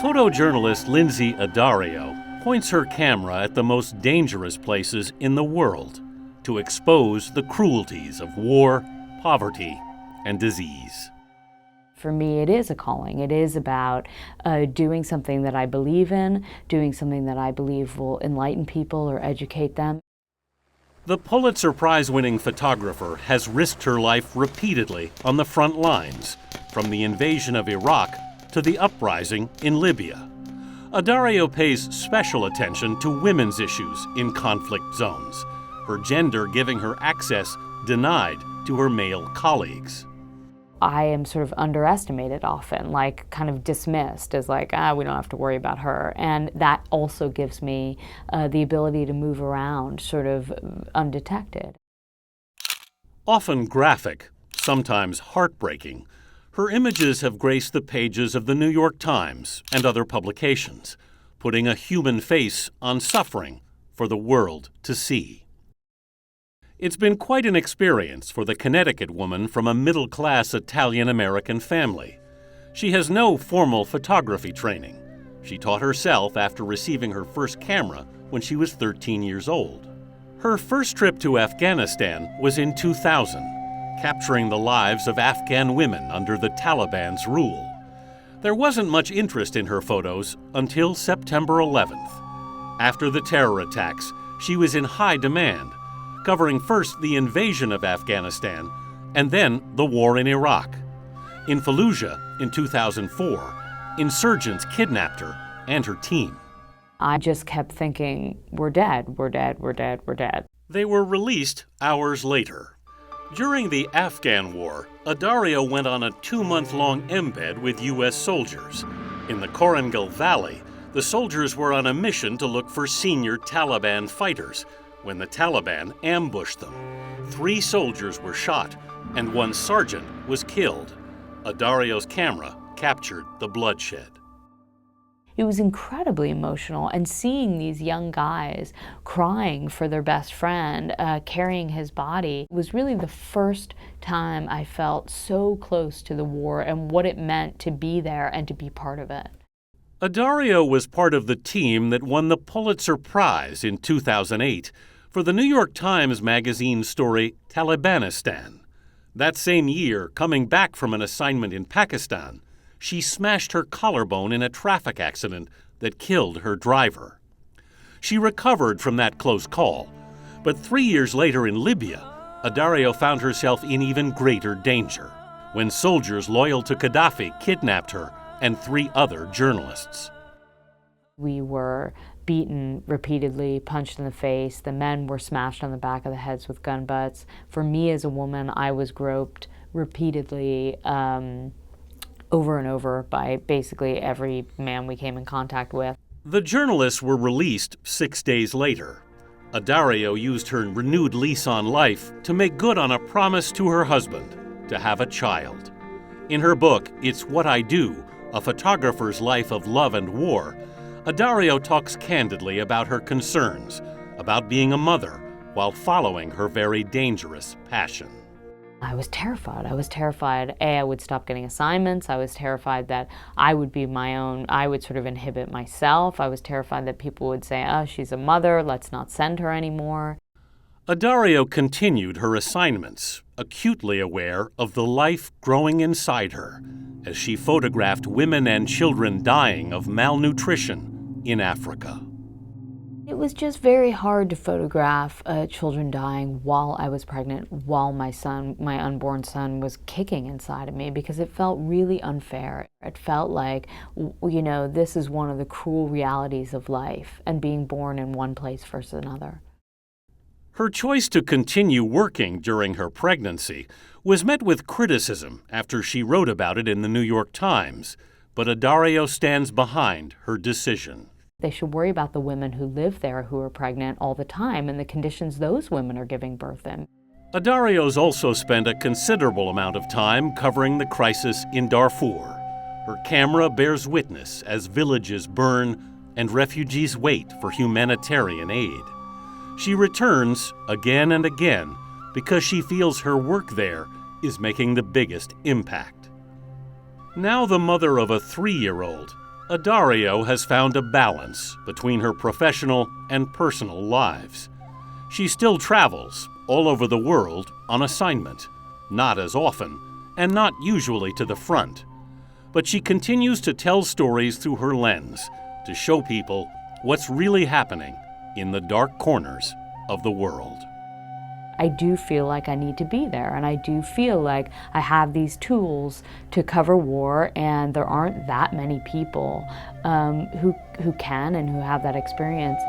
Photojournalist Lynsey Addario points her camera at the most dangerous places in the world to expose the cruelties of war, poverty, and disease. For me, it is a calling. It is about doing something that I believe in, doing something that I believe will enlighten people or educate them. The Pulitzer Prize-winning photographer has risked her life repeatedly on the front lines, from the invasion of Iraq to the uprising in Libya. Addario pays special attention to women's issues in conflict zones, her gender giving her access denied to her male colleagues. I am sort of underestimated often, like kind of dismissed as like, we don't have to worry about her. And that also gives me the ability to move around sort of undetected. Often graphic, sometimes heartbreaking, her images have graced the pages of the New York Times and other publications, putting a human face on suffering for the world to see. It's been quite an experience for the Connecticut woman from a middle-class Italian-American family. She has no formal photography training. She taught herself after receiving her first camera when she was 13 years old. Her first trip to Afghanistan was in 2000, capturing the lives of Afghan women under the Taliban's rule. There wasn't much interest in her photos until September 11th. After the terror attacks, she was in high demand, covering first the invasion of Afghanistan and then the war in Iraq. In Fallujah in 2004, insurgents kidnapped her and her team. I just kept thinking, we're dead, we're dead, we're dead, we're dead. They were released hours later. During the Afghan War, Addario went on a 2-month-long embed with U.S. soldiers. In the Korangal Valley, the soldiers were on a mission to look for senior Taliban fighters when the Taliban ambushed them. 3 soldiers were shot and 1 sergeant was killed. Addario's camera captured the bloodshed. It was incredibly emotional, and seeing these young guys crying for their best friend, carrying his body, was really the first time I felt so close to the war and what it meant to be there and to be part of it. Addario was part of the team that won the Pulitzer Prize in 2008 for the New York Times Magazine story Talibanistan. That same year, coming back from an assignment in Pakistan, she smashed her collarbone in a traffic accident that killed her driver. She recovered from that close call, but 3 years later in Libya, Addario found herself in even greater danger when soldiers loyal to Gaddafi kidnapped her and 3 other journalists. We were beaten repeatedly, punched in the face. The men were smashed on the back of the heads with gun butts. For me as a woman, I was groped repeatedly, over and over by basically every man we came in contact with. The journalists were released 6 days later. Addario used her renewed lease on life to make good on a promise to her husband to have a child. In her book, It's What I Do, A Photographer's Life of Love and War, Addario talks candidly about her concerns about being a mother while following her very dangerous passion. I was terrified. I was terrified, I would stop getting assignments. I was terrified that I would be I would sort of inhibit myself. I was terrified that people would say, oh, she's a mother, let's not send her anymore. Addario continued her assignments, acutely aware of the life growing inside her as she photographed women and children dying of malnutrition in Africa. It was just very hard to photograph children dying while I was pregnant, while my unborn son, was kicking inside of me, because it felt really unfair. It felt like, this is one of the cruel realities of life and being born in one place versus another. Her choice to continue working during her pregnancy was met with criticism after she wrote about it in the New York Times, but Addario stands behind her decision. They should worry about the women who live there who are pregnant all the time and the conditions those women are giving birth in. Addario's also spent a considerable amount of time covering the crisis in Darfur. Her camera bears witness as villages burn and refugees wait for humanitarian aid. She returns again and again because she feels her work there is making the biggest impact. Now the mother of a 3-year-old, Addario has found a balance between her professional and personal lives. She still travels all over the world on assignment, not as often, and not usually to the front. But she continues to tell stories through her lens to show people what's really happening in the dark corners of the world. I do feel like I need to be there, and I do feel like I have these tools to cover war, and there aren't that many people who can and who have that experience.